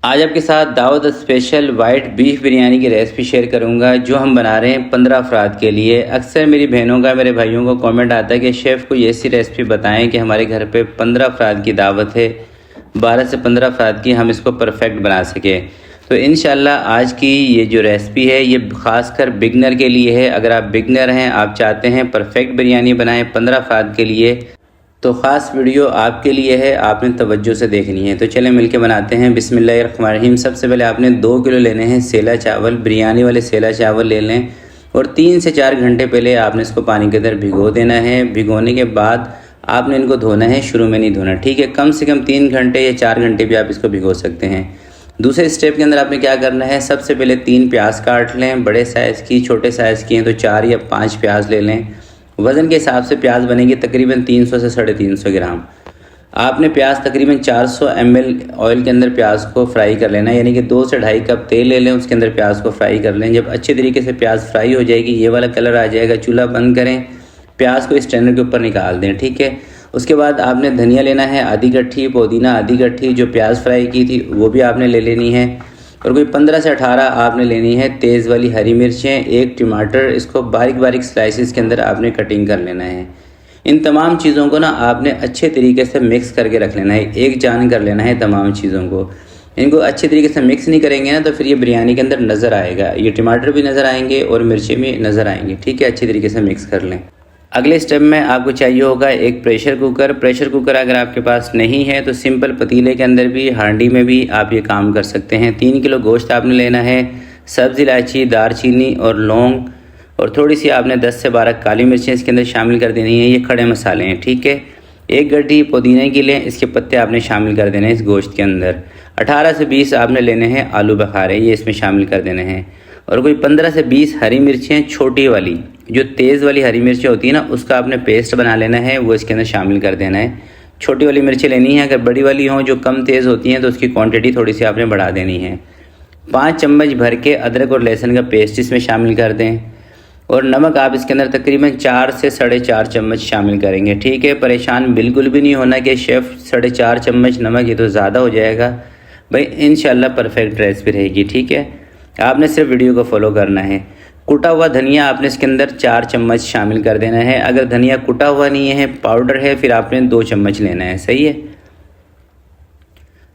आज आपके साथ दावत स्पेशल वाइट बीफ बिरयानी की रेसिपी शेयर करूंगा जो हम बना रहे हैं 15 अफराद के लिए। अक्सर मेरी बहनों का मेरे भाइयों को कमेंट आता है कि शेफ़ कोई ऐसी रेसिपी बताएं कि हमारे घर पे 15 अफराद की दावत है, 12 से 15 अफराद की, हम इसको परफेक्ट बना सकें। तो इंशाल्लाह आज की ये जो रेसिपी है ये ख़ासकर बिगनर के लिए है। अगर आप बिगनर हैं, आप चाहते हैं परफेक्ट बिरयानी बनाएं 15 अफराद के लिए, तो ख़ास वीडियो आपके लिए है, आपने तवज्जो से देखनी है। तो चलें मिलके बनाते हैं। बिस्मिल्लाहिर्रहमानिर्रहीम। सबसे पहले आपने 2 किलो लेने हैं सेला चावल, बिरयानी वाले सेला चावल ले लें और 3 से 4 घंटे पहले आपने इसको पानी के अंदर भिगो देना है। भिगोने के बाद आपने इनको धोना है, शुरू में नहीं धोना, ठीक है। कम से कम 3 घंटे या 4 घंटे भी आप इसको भिगो सकते हैं। दूसरे स्टेप के अंदर आपने क्या करना है, सबसे पहले 3 प्याज काट लें, बड़े साइज़ की, छोटे साइज़ की हैं तो 4 या 5 प्याज ले लें। वज़न के हिसाब से प्याज बनेगी तकरीबन 300 से 350 ग्राम। आपने प्याज तकरीबन 400 ml ऑयल के अंदर प्याज को फ्राई कर लेना है, यानी कि 2 से 2.5 कप तेल ले लें, उसके अंदर प्याज को फ्राई कर लें। जब अच्छे तरीके से प्याज फ्राई हो जाएगी, ये वाला कलर आ जाएगा, चूल्हा बंद करें, प्याज को स्टैंडर के ऊपर निकाल दें, ठीक है। उसके बाद आपने धनिया लेना है आधी गट्ठी, पुदीना आधी गट्ठी, जो प्याज फ्राई की थी वो भी आपने ले लेनी है, और कोई 15 से 18 आपने लेनी है तेज़ वाली हरी मिर्चें, 1 टमाटर, इसको बारीक बारीक स्लाइसिस के अंदर आपने कटिंग कर लेना है। इन तमाम चीज़ों को ना आपने अच्छे तरीके से मिक्स करके रख लेना है, एक जान कर लेना है तमाम चीज़ों को। इनको अच्छे तरीके से मिक्स नहीं करेंगे ना तो फिर ये बिरयानी के अंदर नज़र आएगा, ये टमाटर भी नज़र आएंगे और मिर्चें भी नज़र आएंगी, ठीक है। अच्छे तरीके से मिक्स कर लें। अगले स्टेप में आपको चाहिए होगा एक प्रेशर कुकर। प्रेशर कुकर अगर आपके पास नहीं है तो सिंपल पतीले के अंदर भी, हांडी में भी आप ये काम कर सकते हैं। 3 किलो गोश्त आपने लेना है, सब्ज़ इलायची, दारचीनी और लौंग, और थोड़ी सी आपने 10 से 12 काली मिर्चें इसके अंदर शामिल कर देनी है। ये खड़े मसाले हैं, ठीक है। 1 गड्डी पुदीने की लें, इसके पत्ते आपने शामिल कर देने हैं इस गोश्त के अंदर। 18 से 20 आपने लेने हैं आलू बखारे, ये इसमें शामिल कर देने हैं, और कोई 15 से 20 हरी मिर्चें, छोटी वाली, जो तेज़ वाली हरी मिर्चें होती है ना, उसका आपने पेस्ट बना लेना है, वो इसके अंदर शामिल कर देना है। छोटी वाली मिर्चें लेनी है, अगर बड़ी वाली हों जो कम तेज़ होती हैं तो उसकी क्वांटिटी थोड़ी सी आपने बढ़ा देनी है। 5 चम्मच भर के अदरक और लहसुन का पेस्ट इसमें शामिल कर दें, और नमक आप इसके अंदर तकरीबन 4 से 4.5 चम्मच शामिल करेंगे, ठीक है। परेशान बिल्कुल भी नहीं होना कि शेफ़ 4.5 चम्मच नमक, ये तो ज़्यादा हो जाएगा भाई। इंशाल्लाह परफेक्ट रेसिपी रहेगी, ठीक है। आपने सिर्फ वीडियो को फॉलो करना है। कुटा हुआ धनिया आपने इसके अंदर 4 चम्मच शामिल कर देना है। अगर धनिया कुटा हुआ नहीं है, पाउडर है, फिर आपने 2 चम्मच लेना है, सही है।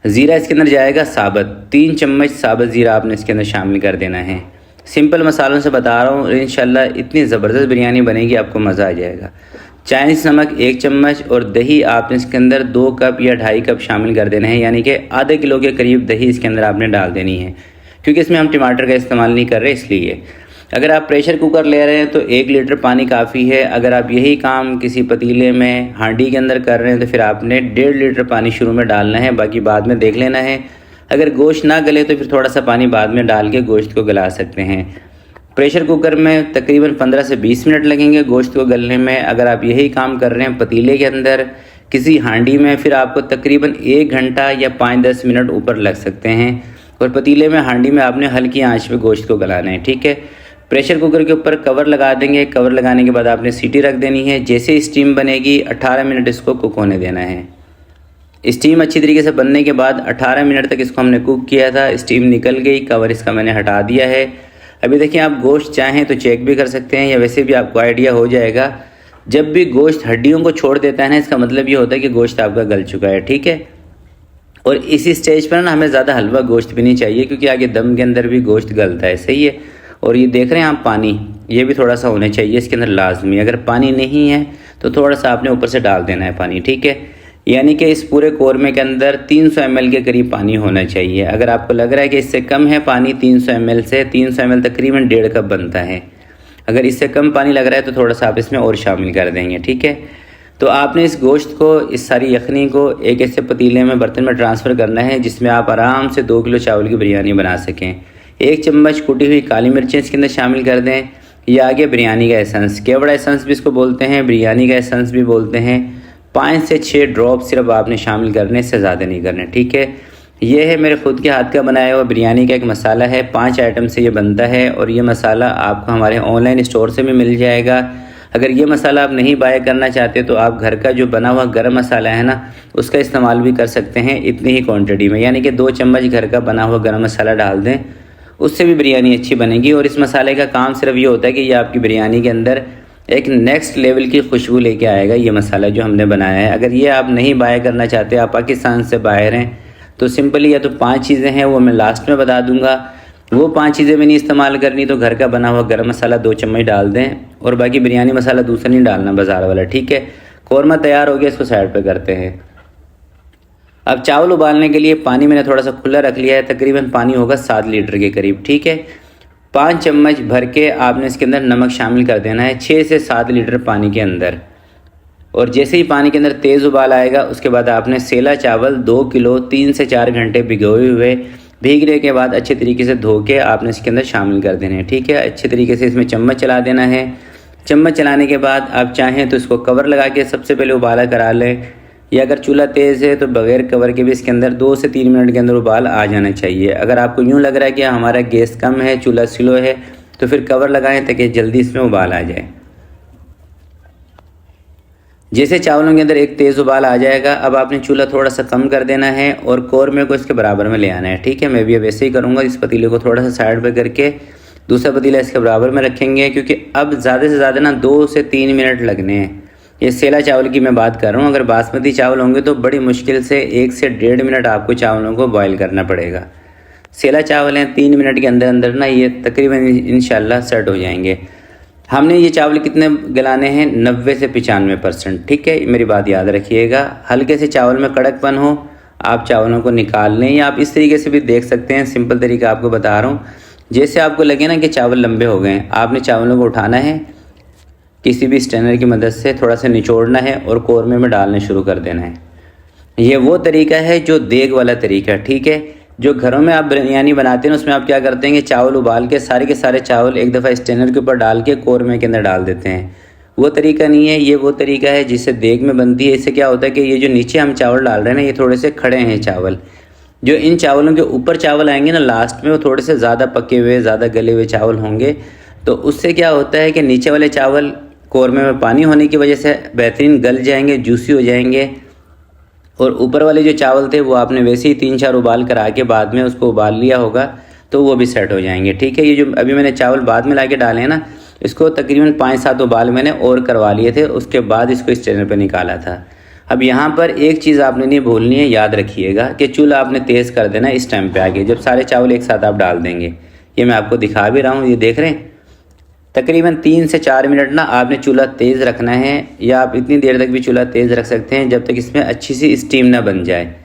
ज़ीरा इसके अंदर जाएगा साबुत, 3 चम्मच साबुत ज़ीरा आपने इसके अंदर शामिल कर देना है। सिंपल मसालों से बता रहा हूँ, इंशाल्लाह इतनी ज़बरदस्त बिरयानी बनेगी, आपको मज़ा आ जाएगा। चाइनीज़ नमक 1 चम्मच, और दही आपने इसके अंदर 2 कप या 2.5 कप शामिल कर देना है, यानी कि आधे किलो के करीब दही इसके अंदर आपने डाल देनी है, क्योंकि इसमें हम टमाटर का इस्तेमाल नहीं कर रहे इसलिए। अगर आप प्रेशर कुकर ले रहे हैं तो 1 लीटर पानी काफ़ी है। अगर आप यही काम किसी पतीले में, हांडी के अंदर कर रहे हैं तो फिर आपने 1.5 लीटर पानी शुरू में डालना है, बाकी बाद में देख लेना है। अगर गोश्त ना गले तो फिर थोड़ा सा पानी बाद में डाल के गोश्त को गला सकते हैं। प्रेशर कुकर में तकरीबन 15 से 20 मिनट लगेंगे गोश्त को गलने में। अगर आप यही काम कर रहे हैं पतीले के अंदर किसी हांडी में, फिर आपको तकरीबन 1 घंटा या 5-10 मिनट ऊपर लग सकते हैं। और पतीले में, हांडी में आपने हल्की आंच पे गोश्त को गलाना है, ठीक है। प्रेशर कुकर के ऊपर कवर लगा देंगे। कवर लगाने के बाद आपने सीटी रख देनी है। जैसे स्टीम बनेगी 18 मिनट इसको कुक होने देना है। स्टीम अच्छी तरीके से बनने के बाद 18 मिनट तक इसको हमने कुक किया था, स्टीम निकल गई, कवर इसका मैंने हटा दिया है। अभी देखिए, आप गोश्त चाहें तो चेक भी कर सकते हैं, या वैसे भी आपको आइडिया हो जाएगा। जब भी गोश्त हड्डियों को छोड़ देता है ना, इसका मतलब ये होता है कि गोश्त आपका गल चुका है, ठीक है। और इसी स्टेज पर ना हमें ज़्यादा हलवा गोश्त भी नहीं चाहिए, क्योंकि आगे दम के अंदर भी गोश्त गलता है, सही है। और ये देख रहे हैं आप पानी, ये भी थोड़ा सा होना चाहिए इसके अंदर लाजमी। अगर पानी नहीं है तो थोड़ा सा आपने ऊपर से डाल देना है पानी, ठीक है। यानी कि इस पूरे कौरमे के अंदर 300 ml के करीब पानी होना चाहिए। अगर आपको लग रहा है कि इससे कम है पानी 300 ml से, 300 ml तकरीबन 1.5 कप बनता है। अगर इससे कम पानी लग रहा है तो थोड़ा सा आप इसमें और शामिल कर देंगे, ठीक है। तो आपने इस गोश्त को, इस सारी यखनी को एक ऐसे पतीले में, बर्तन में ट्रांसफ़र करना है जिसमें आप आराम से 2 किलो चावल की बिरयानी बना सकें। 1 चम्मच कुटी हुई काली मिर्चें इसके अंदर शामिल कर दें। यह आ गया बिरयानी का एसेंस, केवड़ा एसेंस भी इसको बोलते हैं, बिरयानी का एसेंस भी बोलते हैं। 5 से 6 ड्रॉप सिर्फ आपने शामिल करने, से ज़्यादा नहीं करने, ठीक है। ये है मेरे खुद के हाथ का बनाया हुआ बिरयानी का एक मसाला है, 5 आइटम से ये बनता है, और ये मसाला आपको हमारे ऑनलाइन स्टोर से भी मिल जाएगा। अगर ये मसाला आप नहीं बाय करना चाहते तो आप घर का जो बना हुआ गरम मसाला है ना, उसका इस्तेमाल भी कर सकते हैं इतनी ही क्वांटिटी में, यानी कि 2 चम्मच घर का बना हुआ गरम मसाला डाल दें, उससे भी बिरयानी अच्छी बनेगी। और इस मसाले का काम सिर्फ ये होता है कि ये आपकी बिरयानी के अंदर एक नेक्स्ट लेवल की खुशबू लेके आएगा, ये मसाला जो हमने बनाया है। अगर ये आप नहीं बाय करना चाहते, आप पाकिस्तान से बाहर हैं, तो सिंपली या तो 5 चीज़ें हैं वो मैं लास्ट में बता दूंगा, वो 5 चीज़ें भी नहीं इस्तेमाल करनी तो घर का बना हुआ गरम मसाला 2 चम्मच डाल दें, और बाकी बिरयानी मसाला दूसरा नहीं डालना बाज़ार वाला, ठीक है। कौरमा तैयार हो गया, इसको साइड पे करते हैं। अब चावल उबालने के लिए पानी मैंने थोड़ा सा खुला रख लिया है, तकरीबन पानी होगा 7 लीटर के करीब, ठीक है। 5 चम्मच भर के आपने इसके अंदर नमक शामिल कर देना है 6 से 7 लीटर पानी के अंदर। और जैसे ही पानी के अंदर तेज़ उबाल आएगा, उसके बाद आपने सेला चावल 2 किलो 3 से 4 घंटे भिगोए हुए, भीगने के बाद अच्छे तरीके से धो के आपने इसके अंदर शामिल कर देने हैं, ठीक है। अच्छे तरीके से इसमें चम्मच चला देना है। चम्मच चलाने के बाद आप चाहें तो इसको कवर लगा के सबसे पहले उबाला करा लें, या अगर चूल्हा तेज़ है तो बगैर कवर के भी इसके अंदर 2 से 3 मिनट के अंदर उबाल आ जाना चाहिए। अगर आपको यूँ लग रहा है कि हमारा गैस कम है, चूल्हा स्लो है, तो फिर कवर लगाएं ताकि जल्दी इसमें उबाल आ जाए। जैसे चावलों के अंदर एक तेज़ उबाल आ जाएगा, अब आपने चूल्हा थोड़ा सा कम कर देना है और कौरमे को इसके बराबर में ले आना है, ठीक है। मैं भी अब ऐसे ही करूँगा, इस पतीले को थोड़ा सा साइड पे करके दूसरा पतीला इसके बराबर में रखेंगे, क्योंकि अब ज़्यादा से ज़्यादा ना 2 से 3 मिनट लगने हैं। ये सेला चावल की मैं बात कर रहा हूँ, अगर बासमती चावल होंगे तो बड़ी मुश्किल से 1 से 1.5 मिनट आपको चावलों को बॉईल करना पड़ेगा। सेला चावल हैं 3 मिनट के अंदर अंदर ना ये तकरीबन इंशाल्लाह सेट हो जाएंगे। हमने ये चावल कितने गलाने हैं, 90 से 95%, ठीक है। मेरी बात याद रखिएगा। हल्के से चावल में कड़कपन हो, आप चावलों को निकाल लें, या आप इस तरीके से भी देख सकते हैं, सिंपल तरीका आपको बता रहा हूँ। जैसे आपको लगे ना कि चावल लंबे हो गए, आपने चावलों को उठाना है, किसी भी स्ट्रेनर की मदद से थोड़ा सा निचोड़ना है और कौरमे में डालना शुरू कर देना है। ये वो तरीका है जो देग वाला तरीका, ठीक है। जो घरों में आप बिरयानी बनाते हैं उसमें आप क्या करते हैं कि चावल उबाल के सारे चावल एक दफ़ा स्ट्रेनर के ऊपर डाल के कौरमे के अंदर डाल देते हैं। वो तरीका नहीं है, ये वो तरीका है जिससे देग में बनती है। इससे क्या होता है कि ये जो नीचे हम चावल डाल रहे हैं ना, ये थोड़े से खड़े हैं चावल। जो इन चावलों के ऊपर चावल आएंगे ना लास्ट में, वो थोड़े से ज़्यादा पके हुए, ज़्यादा गले हुए चावल होंगे। तो उससे क्या होता है कि नीचे वाले चावल कौरमे में पानी होने की वजह से बेहतरीन गल जाएंगे, जूसी हो जाएंगे, और ऊपर वाले जो चावल थे वो आपने वैसे ही 3-4 उबाल कर आके बाद में उसको उबाल लिया होगा, तो वो भी सेट हो जाएंगे, ठीक है। ये जो अभी मैंने चावल बाद में लाके डाले हैं ना, इसको तकरीबन 5-7 उबाल मैंने और करवा लिए थे, उसके बाद इसको स्ट्रेनर पे निकाला था। अब यहाँ पर एक चीज़ आपने नहीं भूलनी है, याद रखिएगा कि चूल्हा आपने तेज़ कर देना इस टाइम पे आगे, जब सारे चावल एक साथ आप डाल देंगे। ये मैं आपको दिखा भी रहा हूँ, ये देख रहे हैं। तकरीबन 3 से 4 मिनट ना आपने चूल्हा तेज़ रखना है, या आप इतनी देर तक भी चूल्हा तेज़ रख सकते हैं जब तक इसमें अच्छी सी स्टीम ना बन जाए।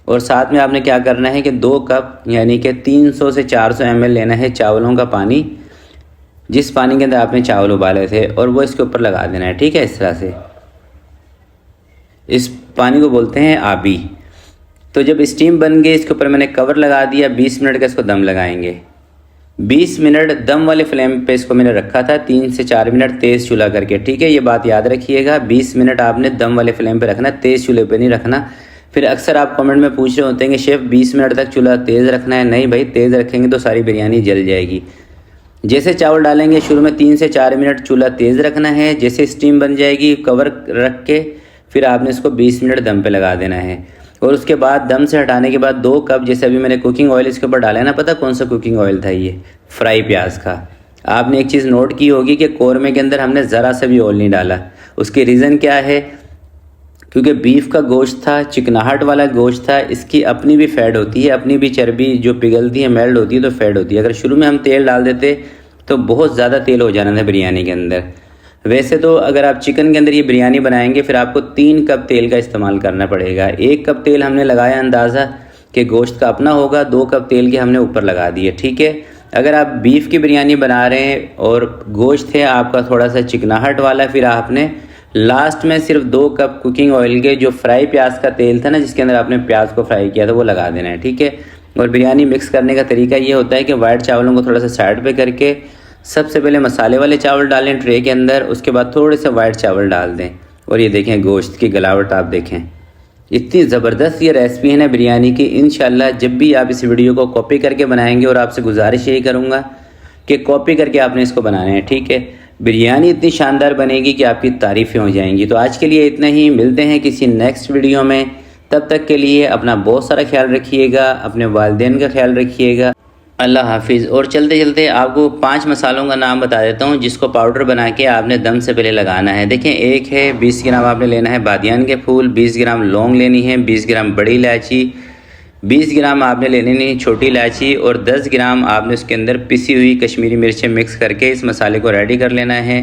और साथ में आपने क्या करना है कि 2 कप यानी कि 300 से 400 ml लेना है चावलों का पानी, जिस पानी के अंदर आपने चावल उबाले थे, और वो इसके ऊपर लगा देना है, ठीक है। इस तरह से इस पानी को बोलते हैं आबी। तो जब स्टीम बन गई, इसके ऊपर मैंने कवर लगा दिया, 20 मिनट का इसको दम लगाएंगे। 20 मिनट दम वाले फ्लेम पे इसको मैंने रखा था, 3 से 4 मिनट तेज़ चूल्हा करके, ठीक है। ये बात याद रखिएगा, 20 मिनट आपने दम वाले फ्लेम पे रखना, तेज़ चूल्हे पे नहीं रखना। फिर अक्सर आप कमेंट में पूछ रहे होते हैं कि शेफ़ 20 मिनट तक चूल्हा तेज़ रखना है। नहीं भाई, तेज़ रखेंगे तो सारी बिरयानी जल जाएगी। जैसे चावल डालेंगे शुरू में 3 से 4 मिनट चूल्हा तेज़ रखना है, जैसे स्टीम बन जाएगी कवर रख के फिर आपने इसको 20 मिनट दम पे लगा देना है। और उसके बाद दम से हटाने के बाद 2 कप, जैसे अभी मैंने कुकिंग ऑयल इसके ऊपर डाला है ना, पता कौन सा कुकिंग ऑयल था ये? फ्राई प्याज का। आपने एक चीज़ नोट की होगी कि कौरमे के अंदर हमने ज़रा सा भी ऑयल नहीं डाला। उसकी रीज़न क्या है? क्योंकि बीफ का गोश्त था, चिकनाहट वाला गोश्त था, इसकी अपनी भी फैट होती है, अपनी भी चर्बी जो पिघलती है, मेल्ट होती है, तो फैट होती है। अगर शुरू में हम तेल डाल देते तो बहुत ज़्यादा तेल हो जाना था बिरयानी के अंदर। वैसे तो अगर आप चिकन के अंदर ये बिरयानी बनाएंगे फिर आपको 3 कप तेल का इस्तेमाल करना पड़ेगा। 1 कप तेल हमने लगाया अंदाज़ा कि गोश्त का अपना होगा, 2 कप तेल के हमने ऊपर लगा दिए, ठीक है। अगर आप बीफ की बिरयानी बना रहे हैं और गोश्त है आपका थोड़ा सा चिकनाहट वाला, फिर आपने लास्ट में सिर्फ 2 कप कुकिंग ऑयल के जो फ्राई प्याज का तेल था ना, जिसके अंदर आपने प्याज को फ्राई किया था, वो लगा देना है, ठीक है। और बिरयानी मिक्स करने का तरीका ये होता है कि वाइट चावलों को थोड़ा सा साइड पे करके सबसे पहले मसाले वाले चावल डालें ट्रे के अंदर, उसके बाद थोड़े से वाइट चावल डाल दें। और ये देखें गोश्त की गलावट, आप देखें इतनी ज़बरदस्त ये रेसिपी है ना बिरयानी की। इंशाल्लाह जब भी आप इस वीडियो को कॉपी करके बनाएंगे, और आपसे गुजारिश यही करूँगा कि कॉपी करके आपने इसको बनाना है, ठीक है। बिरयानी इतनी शानदार बनेगी कि आपकी तारीफ़ें हो जाएंगी। तो आज के लिए इतना ही, मिलते हैं किसी नेक्स्ट वीडियो में। तब तक के लिए अपना बहुत सारा ख्याल रखिएगा, अपने वालिदैन का ख्याल रखिएगा। अल्लाह हाफिज़। और चलते चलते आपको 5 मसालों का नाम बता देता हूँ जिसको पाउडर बना के आपने दम से पहले लगाना है। देखें, एक है 20 ग्राम आपने लेना है बादियान के फूल, 20 ग्राम लौंग लेनी है, 20 ग्राम बड़ी इलायची, 20 ग्राम आपने लेनी है छोटी इलायची, और 10 ग्राम आपने उसके अंदर पिसी हुई कश्मीरी मिर्चें मिक्स करके इस मसाले को रेडी कर लेना है।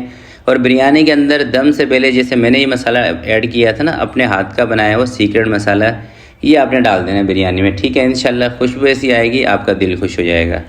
और बिरयानी के अंदर दम से पहले जैसे मैंने ये मसाला ऐड किया था ना, अपने हाथ का बनाया हुआ सीक्रेट मसाला, ये आपने डाल देना है बिरयानी में। ठीक है, इंशाल्लाह खुशबू ऐसी आएगी, आपका दिल खुश हो जाएगा।